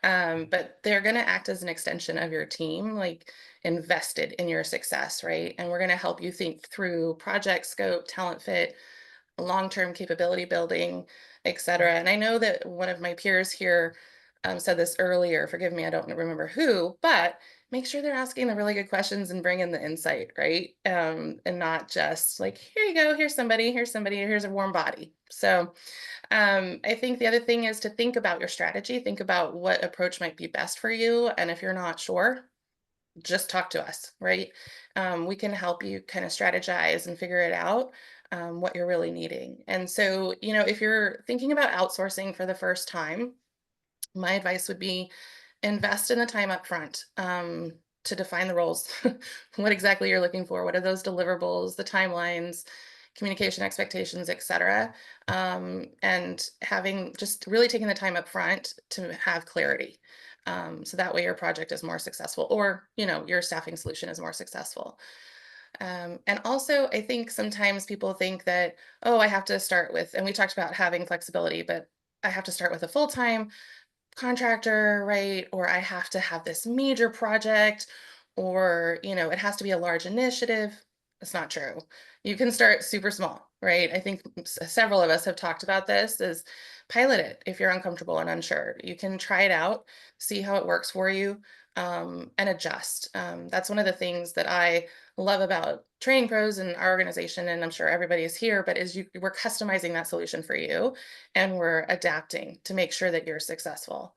But they're going to act as an extension of your team, like invested in your success, right? And we're going to help you think through project scope, talent fit, long-term capability building, et cetera. And I know that one of my peers here said this earlier, forgive me, I don't remember who, but make sure they're asking the really good questions and bring in the insight, right? And not just like, here you go, here's somebody, here's a warm body. So I think the other thing is to think about your strategy, think about what approach might be best for you. And if you're not sure, just talk to us, right? We can help you kind of strategize and figure it out, what you're really needing. And so, if you're thinking about outsourcing for the first time, my advice would be invest in the time up front, to define the roles, what exactly you're looking for, what are those deliverables, the timelines, communication expectations, et cetera. And having just really taking the time up front to have clarity. So that way your project is more successful, or your staffing solution is more successful. And also, I think sometimes people think that, oh, I have to start with, and we talked about having flexibility, but I have to start with a full-time contractor, right? Or I have to have this major project, or, it has to be a large initiative. That's not true. You can start super small, right? I think several of us have talked about this is pilot it if you're uncomfortable and unsure. You can try it out, see how it works for you, and adjust. That's one of the things that I love about Training Pros and our organization, and I'm sure everybody is here, but we're customizing that solution for you, and we're adapting to make sure that you're successful.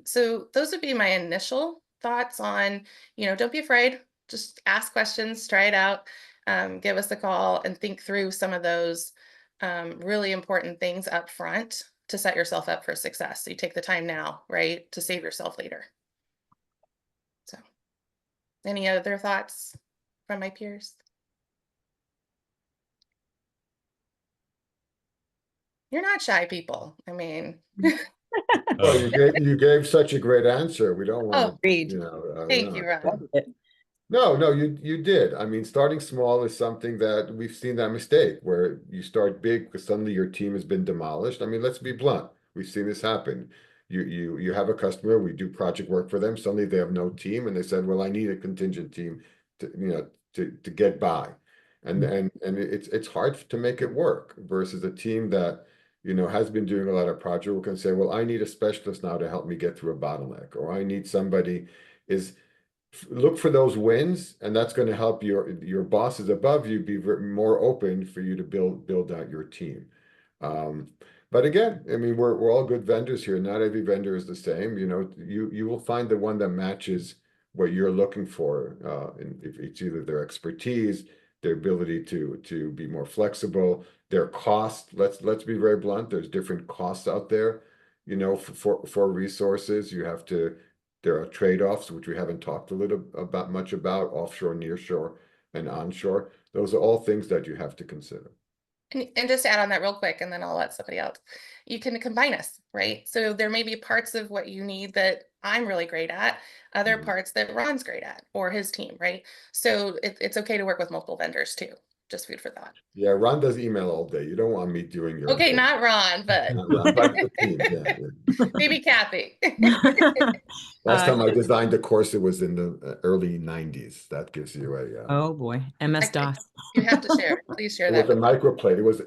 So those would be my initial thoughts on, don't be afraid, just ask questions, try it out, give us a call and think through some of those really important things up front to set yourself up for success. So you take the time now, right, to save yourself later. So any other thoughts from my peers? You're not shy people. I mean, Well, you gave such a great answer. We don't want to, Agreed. thank you, Ron. Loved it. No, you did. I mean, starting small is something that we've seen that mistake where you start big because suddenly your team has been demolished. I mean, let's be blunt. We've seen this happen. You have a customer, we do project work for them. Suddenly they have no team, and they said, "Well, I need a contingent team to get by," and it's hard to make it work versus a team that has been doing a lot of project work and say, "Well, I need a specialist now to help me get through a bottleneck," or I need somebody is look for those wins, and that's going to help your bosses above you be more open for you to build out your team. But again, I mean, we're all good vendors here. Not every vendor is the same. You will find the one that matches what you're looking for. And if it's either their expertise, their ability to be more flexible, their cost. Let's be very blunt. There's different costs out there. For resources, there are trade-offs, which we haven't talked much about, offshore, nearshore, and onshore. Those are all things that you have to consider. And just to add on that real quick, and then I'll let somebody else. You can combine us, right? So there may be parts of what you need that I'm really great at, other Mhm. parts that Ron's great at, or his team, right? So it's okay to work with multiple vendors too. Just food for thought. Yeah, Ron does email all day. You don't want me doing your Okay, important. not Ron, but Not Ron, but the team. Yeah, yeah. maybe Kathy. Last Uh, time I designed a course, it was in the early 90s. That gives you a oh boy, MS-DOS. You have to share. Please share it that was a with me. microplate. It was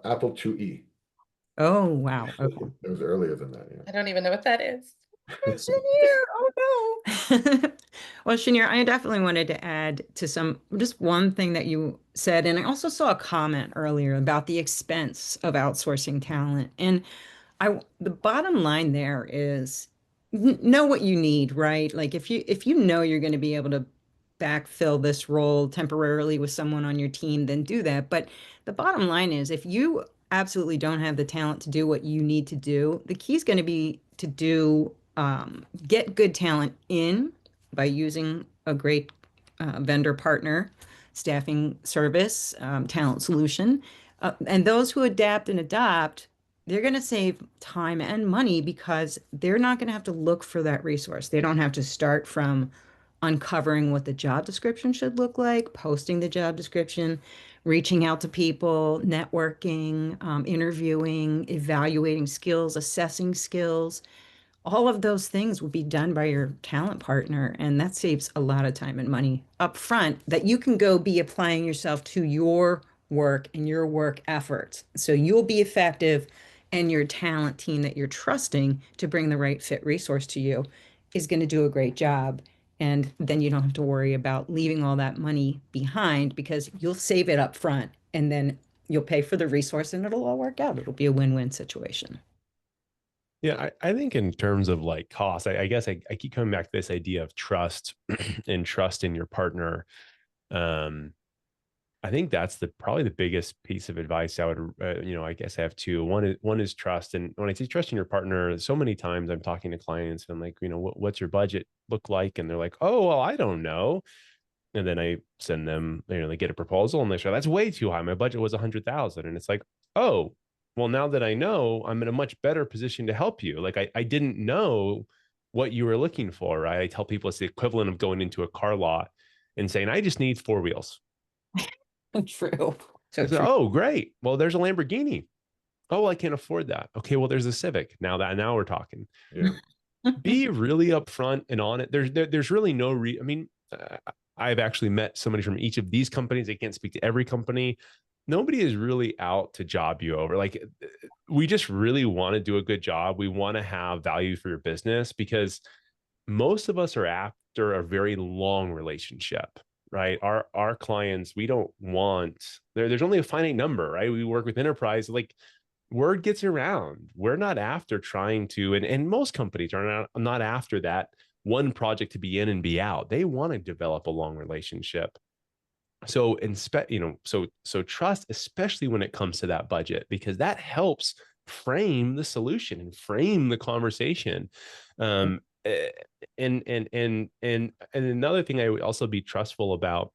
Apple IIe. Oh wow. Okay. It was earlier than that, I don't even know what that is. Chenier, oh no. Well, Chenier, I definitely wanted to add to just one thing that you said, and I also saw a comment earlier about the expense of outsourcing talent. And the bottom line there is know what you need, right? Like if you know you're going to be able to backfill this role temporarily with someone on your team, then do that. But the bottom line is if you absolutely don't have the talent to do what you need to do, the key is going to be to get good talent in by using a great vendor partner, staffing service, talent solution. And those who adapt and adopt, they're going to save time and money because they're not going to have to look for that resource. They don't have to start from uncovering what the job description should look like, posting the job description, reaching out to people, networking, interviewing, evaluating skills, assessing skills. All of those things will be done by your talent partner, and that saves a lot of time and money up front that you can go be applying yourself to your work and your work efforts. So you'll be effective, and your talent team that you're trusting to bring the right fit resource to you is going to do a great job. And then you don't have to worry about leaving all that money behind because you'll save it up front and then you'll pay for the resource and it'll all work out. It'll be a win-win situation. Yeah, I think in terms of like cost, I guess I keep coming back to this idea of trust and trust in your partner. Um, I think that's probably the biggest piece of advice I would, I guess I have two. One is trust. And when I say trust in your partner, so many times I'm talking to clients and I'm like, what's your budget look like? And they're like, oh, well, I don't know. And then I send them, they get a proposal and they say, that's way too high. My budget was 100,000. And it's like, oh, well, now that I know, I'm in a much better position to help you. Like I didn't know what you were looking for, right? I tell people it's the equivalent of going into a car lot and saying, I just need 4 wheels. True. So It's like, true. oh, great. Well, there's a Lamborghini. Oh, I can't afford that. Okay, well, there's a Civic. Now we're talking. Yeah. Be really upfront and on it. There's really no I mean, I've actually met somebody from each of these companies. I can't speak to every company. Nobody is really out to job you over. Like we just really want to do a good job. We want to have value for your business because most of us are after a very long relationship, right? Our clients, we don't want there's only a finite number, right? We work with enterprise, like word gets around. We're not after trying to, and most companies are not after that one project to be in and be out. They want to develop a long relationship. So so trust, especially when it comes to that budget, because that helps frame the solution and frame the conversation. Eh, and another thing I would also be trustful about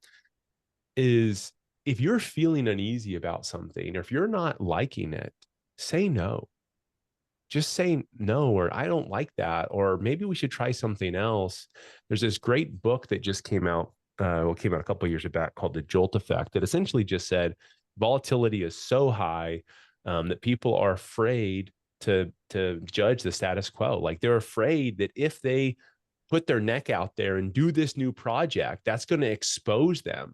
is if you're feeling uneasy about something or if you're not liking it, say no. Just say no, or I don't like that, or maybe we should try something else. There's this great book that just came out, came out a couple of years back called The Jolt Effect that essentially just said volatility is so high that people are afraid to judge the status quo. Like they're afraid that if they put their neck out there and do this new project, that's going to expose them.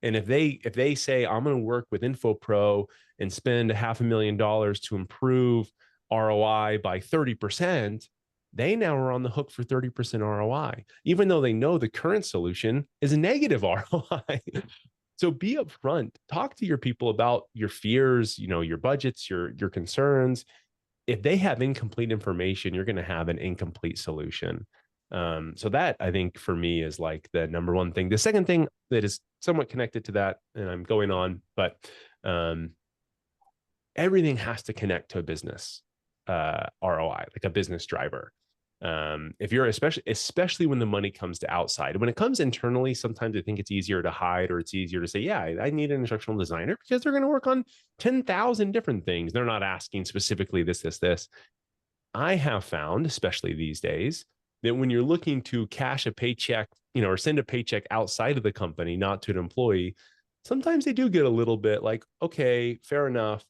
And if they say, I'm going to work with InfoPro and spend $500,000 to improve ROI by 30%, they now are on the hook for 30% ROI, even though they know the current solution is a negative ROI. So be upfront, talk to your people about your fears, your budgets, your concerns. If they have incomplete information, you're going to have an incomplete solution. So that I think for me is like the number one thing. The second thing that is somewhat connected to that, and I'm going on, but everything has to connect to a business ROI, like a business driver. If you're especially when the money comes to outside. When it comes internally, sometimes I think it's easier to hide, or it's easier to say, yeah, I need an instructional designer because they're going to work on 10,000 different things. They're not asking specifically this. I have found, especially these days, that when you're looking to cash a paycheck, or send a paycheck outside of the company, not to an employee, sometimes they do get a little bit like, okay, fair enough,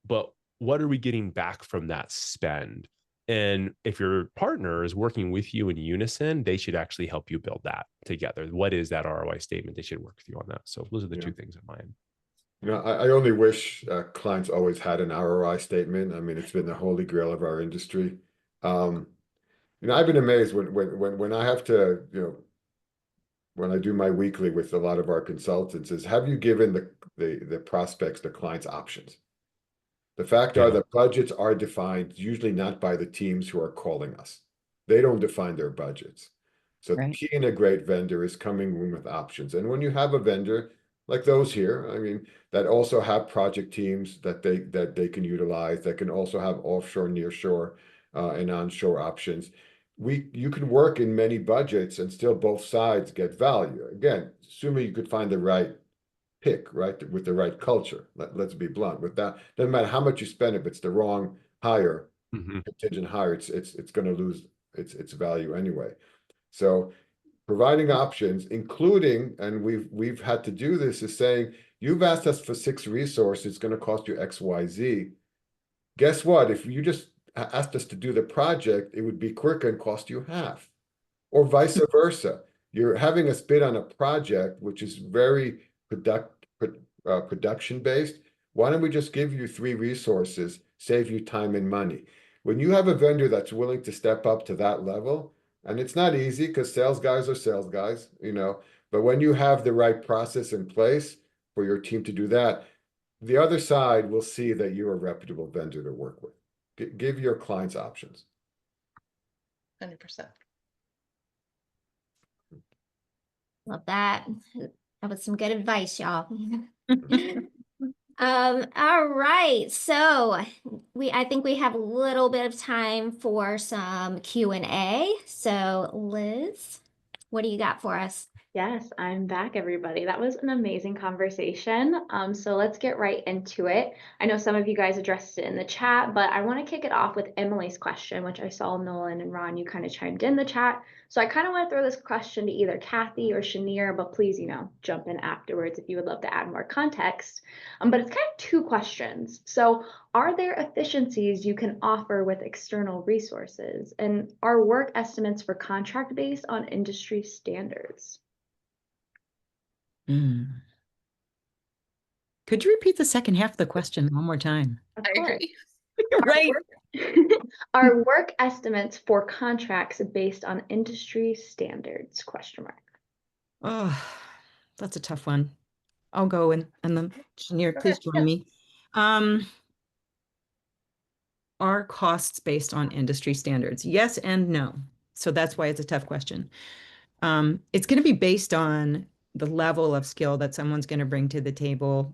but what are we getting back from that spend? And if your partner is working with you in unison, they should actually help you build that together. What is that ROI statement? They should work with you on that. So those are the two things in mind. I only wish clients always had an ROI statement. I mean, it's been the holy grail of our industry. I've been amazed when I have to, when I do my weekly with a lot of our consultants, is have you given the prospects, the clients, options? The fact are that budgets are defined usually not by the teams who are calling us. They don't define their budgets. So the key in a great vendor is coming in with options. And when you have a vendor like those here, I mean, that also have project teams that they can utilize, that can also have offshore, nearshore, and onshore options. You can work in many budgets and still both sides get value. Again, assuming you could find the right pick, right, with the right culture. Let's be blunt with that. Doesn't matter how much you spend, if it's the wrong hire, contingent hire, it's going to lose its value anyway. So providing options, including, and we've had to do this, is saying, you've asked us for 6 resources, it's going to cost you X, Y, Z. Guess what? If you just asked us to do the project, it would be quicker and cost you half, or vice versa. You're having us bid on a project which is very production based. Why don't we just give you 3 resources, save you time and money? When you have a vendor that's willing to step up to that level, and it's not easy because sales guys are sales guys, but when you have the right process in place for your team to do that, the other side will see that you're a reputable vendor to work with. Give your clients options. 100%. Love that. That was some good advice, y'all. All right. So I think we have a little bit of time for some Q&A. So Liz, what do you got for us? Yes, I'm back, everybody. That was an amazing conversation. So let's get right into it. I know some of you guys addressed it in the chat, but I want to kick it off with Emily's question, which I saw Nolan and Ron, you kind of chimed in the chat. So I kind of want to throw this question to either Kathy or Shanier, but please, jump in afterwards if you would love to add more context. But it's kind of 2 questions. So are there efficiencies you can offer with external resources? And are work estimates for contract based on industry standards? Could you repeat the second half of the question one more time? I agree. Right. Are work estimates for contracts based on industry standards? ? Oh, that's a tough one. I'll go and then Shanier, please join me. Are costs based on industry standards? Yes and no. So that's why it's a tough question. It's going to be based on the level of skill that someone's going to bring to the table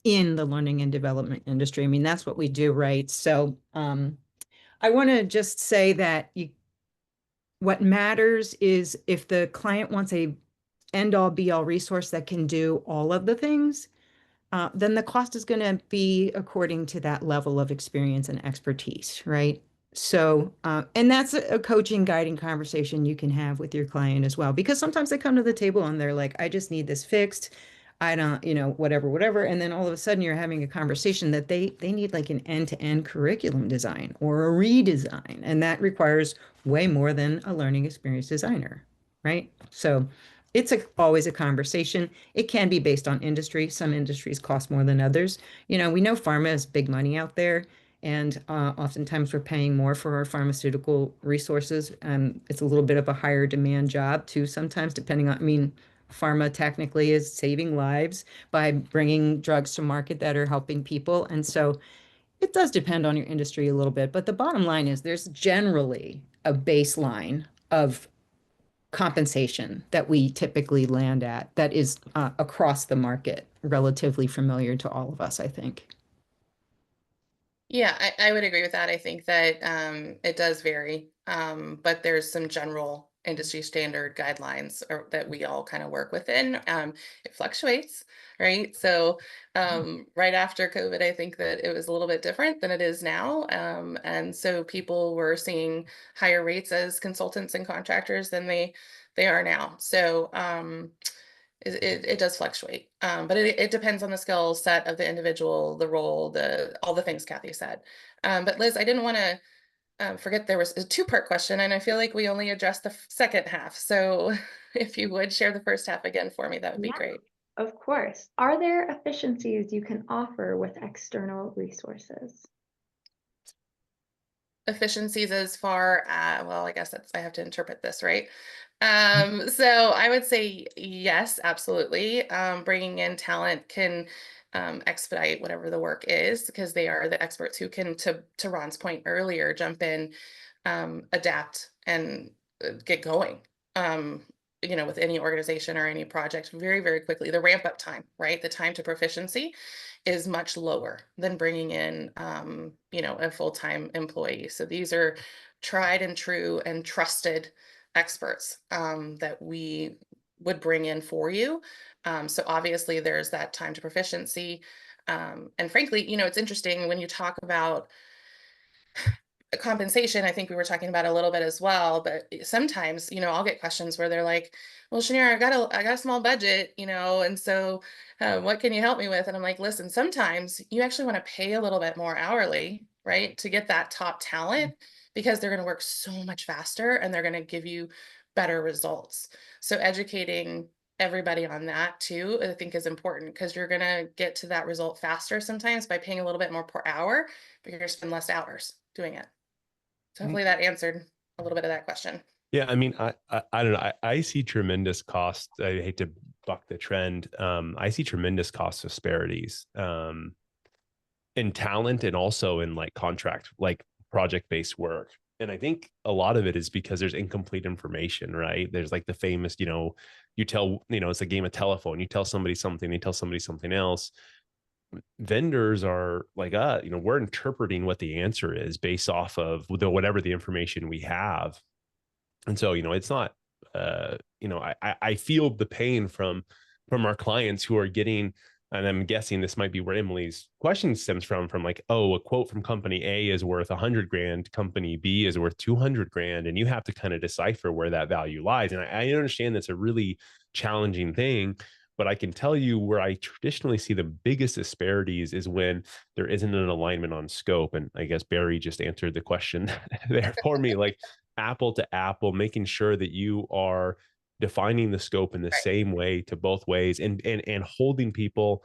in the learning and development industry. I mean, that's what we do, right? So I want to just say that what matters is if the client wants a end-all be-all resource that can do all of the things, then the cost is going to be according to that level of experience and expertise, right? So, and that's a coaching, guiding conversation you can have with your client as well, because sometimes they come to the table and they're like, I just need this fixed. I don't, whatever. And then all of a sudden you're having a conversation that they need like an end-to-end curriculum design or a redesign. And that requires way more than a learning experience designer, right? So it's always a conversation. It can be based on industry. Some industries cost more than others. We know pharma is big money out there. And oftentimes we're paying more for our pharmaceutical resources. It's a little bit of a higher demand job too, sometimes depending on, pharma technically is saving lives by bringing drugs to market that are helping people. And so it does depend on your industry a little bit. But the bottom line is there's generally a baseline of compensation that we typically land at that is across the market, relatively familiar to all of us, I think. Yeah, I would agree with that. I think that it does vary but there's some general industry standard guidelines that we all kind of work within. It fluctuates, right? So right after COVID, I think that it was a little bit different than it is now. And so people were seeing higher rates as consultants and contractors than they are now. So it does fluctuate, but it depends on the skill set of the individual, the role, all the things Kathy said. But Liz, I didn't want to forget there was a two-part question, and I feel like we only addressed the second half. So if you would share the first half again for me, that would be great. Of course. Are there efficiencies you can offer with external resources? Efficiencies as far well, I guess I have to interpret this, right? So I would say yes, absolutely. Bringing in talent can expedite whatever the work is, because they are the experts who can, to Ron's point earlier, jump in, adapt, and get going. With any organization or any project very, very quickly. The ramp up time, right? The time to proficiency is much lower than bringing in, a full-time employee. So these are tried and true and trusted experts that we would bring in for you. So obviously there's that time to proficiency. And frankly, it's interesting when you talk about compensation. I think we were talking about a little bit as well, but sometimes, I'll get questions where they're like, well, Shanier, I got a small budget, and so what can you help me with? And I'm like, listen, sometimes you actually want to pay a little bit more hourly, right, to get that top talent, because they're going to work so much faster and they're going to give you better results. So educating everybody on that too, I think, is important, because you're going to get to that result faster sometimes by paying a little bit more per hour, but you're going to spend less hours doing it. So hopefully that answered a little bit of that question. Yeah, I mean, I don't know. I see tremendous cost. I hate to buck the trend. I see tremendous cost disparities in talent, and also in like contract, like project-based work. And I think a lot of it is because there's incomplete information, right? There's like the famous, you tell, it's a game of telephone. You tell somebody something, they tell somebody something else. Vendors are like, we're interpreting what the answer is based off of whatever the information we have. And so, it's not, I feel the pain from our clients who are getting, and I'm guessing this might be where Emily's question stems from like, oh, a quote from company A is worth 100 grand, company B is worth 200 grand. And you have to kind of decipher where that value lies. And I understand that's a really challenging thing, but I can tell you where I traditionally see the biggest disparities is when there isn't an alignment on scope. And I guess Barry just answered the question there for me, like apple to apple, making sure that you are defining the scope in the same way to both ways, and holding people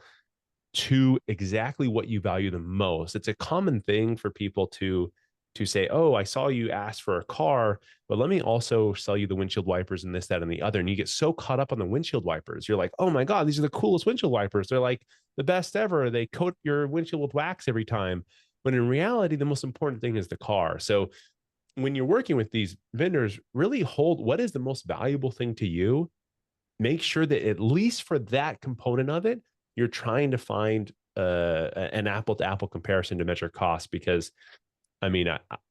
to exactly what you value the most. It's a common thing for people to say, oh, I saw you ask for a car, but let me also sell you the windshield wipers and this, that, and the other. And you get so caught up on the windshield wipers. You're like, oh my God, these are the coolest windshield wipers. They're like the best ever. They coat your windshield with wax every time. But in reality, the most important thing is the car. So when you're working with these vendors, really hold what is the most valuable thing to you. Make sure that at least for that component of it, you're trying to find an apple to apple comparison to measure cost. Because I mean,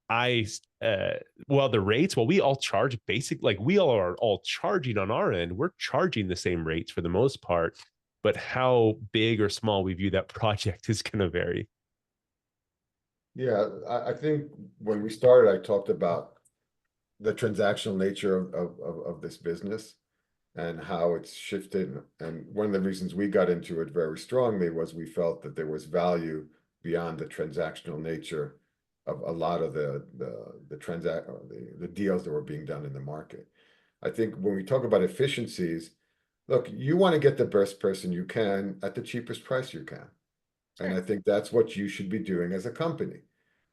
the rates, we all charge basic, like we all are all charging on our end. We're charging the same rates for the most part, but how big or small we view that project is going to vary. Yeah, I think when we started, I talked about the transactional nature of this business and how it's shifted. And one of the reasons we got into it very strongly was we felt that there was value beyond the transactional nature of a lot of the deals that were being done in the market. I think when we talk about efficiencies, look, you want to get the best person you can at the cheapest price you can. And I think that's what you should be doing as a company.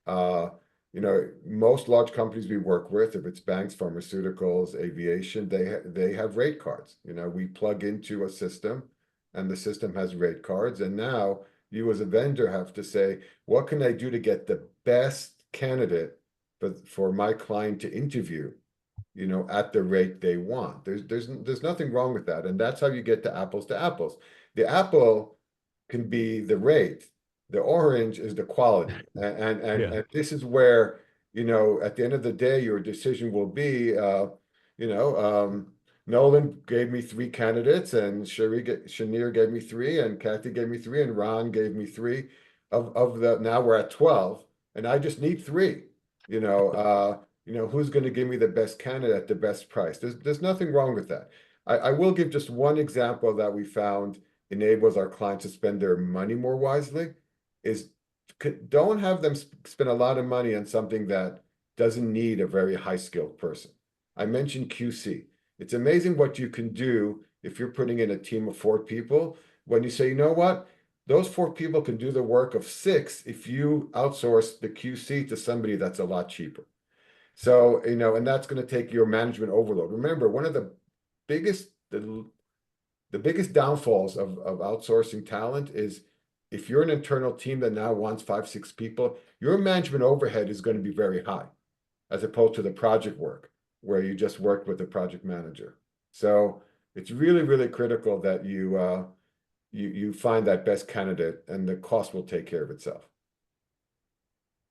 Most large companies we work with, if it's banks, pharmaceuticals, aviation, they have rate cards. We plug into a system and the system has rate cards. And now you as a vendor have to say, what can I do to get the best candidate for my client to interview, at the rate they want. There's nothing wrong with that. And that's how you get to apples. The apple can be the rate. The orange is the quality. And this is where you know, at the end of the day, your decision will be, you know, Nolan gave me 3 candidates, and Shanier gave me 3, and Kathy gave me 3, and Ron gave me 3. Of the now we're at 12, and I just need 3. You know, who's going to give me the best candidate at the best price? There's nothing wrong with that. I will give just one example that we found enables our clients to spend their money more wisely is don't have them spend a lot of money on something that doesn't need a very high skilled person. I mentioned QC. It's amazing what you can do if you're putting in a team of 4 people. When you say, you know what, those 4 people can do the work of 6 if you outsource the QC to somebody that's a lot cheaper. So, you know, and that's going to take your management overload. Remember, one of the biggest the biggest downfalls of outsourcing talent is if you're an internal team that now wants 5, 6 people, your management overhead is going to be very high, as opposed to the project work where you just work with the project manager. So it's really, really critical that you find that best candidate, and the cost will take care of itself.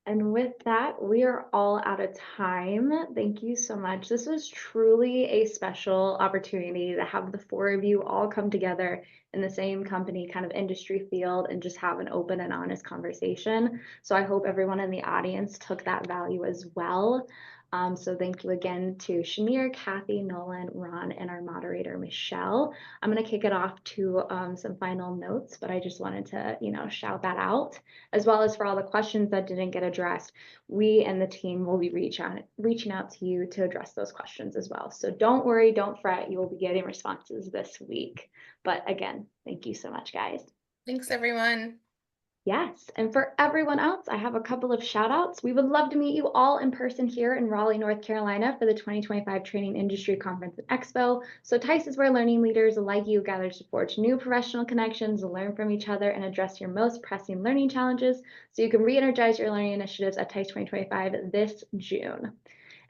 And with that, we are all out of time. Thank you so much. This was truly a special opportunity to have the 4 of you all come together in the same company, kind of industry field, and just have an open and honest conversation. So I hope everyone in the audience took that value as well. So thank you again to Shanier, Kathy, Nolan, Ron, and our moderator, Michelle. I'm going to kick it off to some final notes, but I just wanted to, you know, shout that out, as well as for all the questions that didn't get addressed. We and the team will be reaching out to you to address those questions as well. So don't worry, don't fret. You will be getting responses this week. But again, thank you so much, guys. Thanks, everyone. Yes, and for everyone else, I have a couple of shout outs. We would love to meet you all in person here in Raleigh, North Carolina for the 2025 Training Industry Conference and Expo. So TICE is where learning leaders like you gather to forge new professional connections, learn from each other, and address your most pressing learning challenges so you can re-energize your learning initiatives at TICE 2025 this June.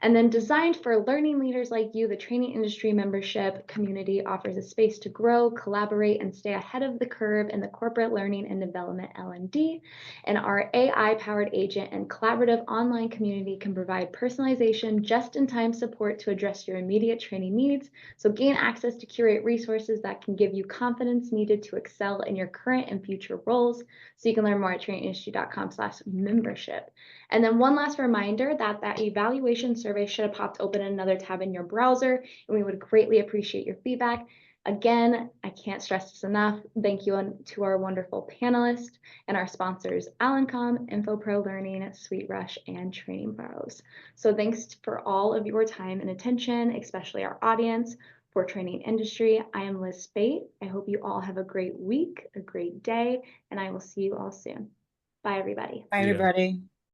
And then designed for learning leaders like you, the training industry membership community offers a space to grow, collaborate, and stay ahead of the curve in the corporate learning and development L&D. And our AI-powered agent and collaborative online community can provide personalization, just-in-time support to address your immediate training needs. So gain access to curate resources that can give you confidence needed to excel in your current and future roles. So you can learn more at trainingindustry.com/membership. And then one last reminder that evaluation survey should have popped open in another tab in your browser, and we would greatly appreciate your feedback. Again, I can't stress this enough. Thank you to our wonderful panelists and our sponsors, Alencom, InfoPro Learning, SweetRush, and Training Pros. So thanks for all of your time and attention, especially our audience for Training Industry. I am Liz Spate. I hope you all have a great week, a great day, and I will see you all soon. Bye, everybody. Bye, everybody.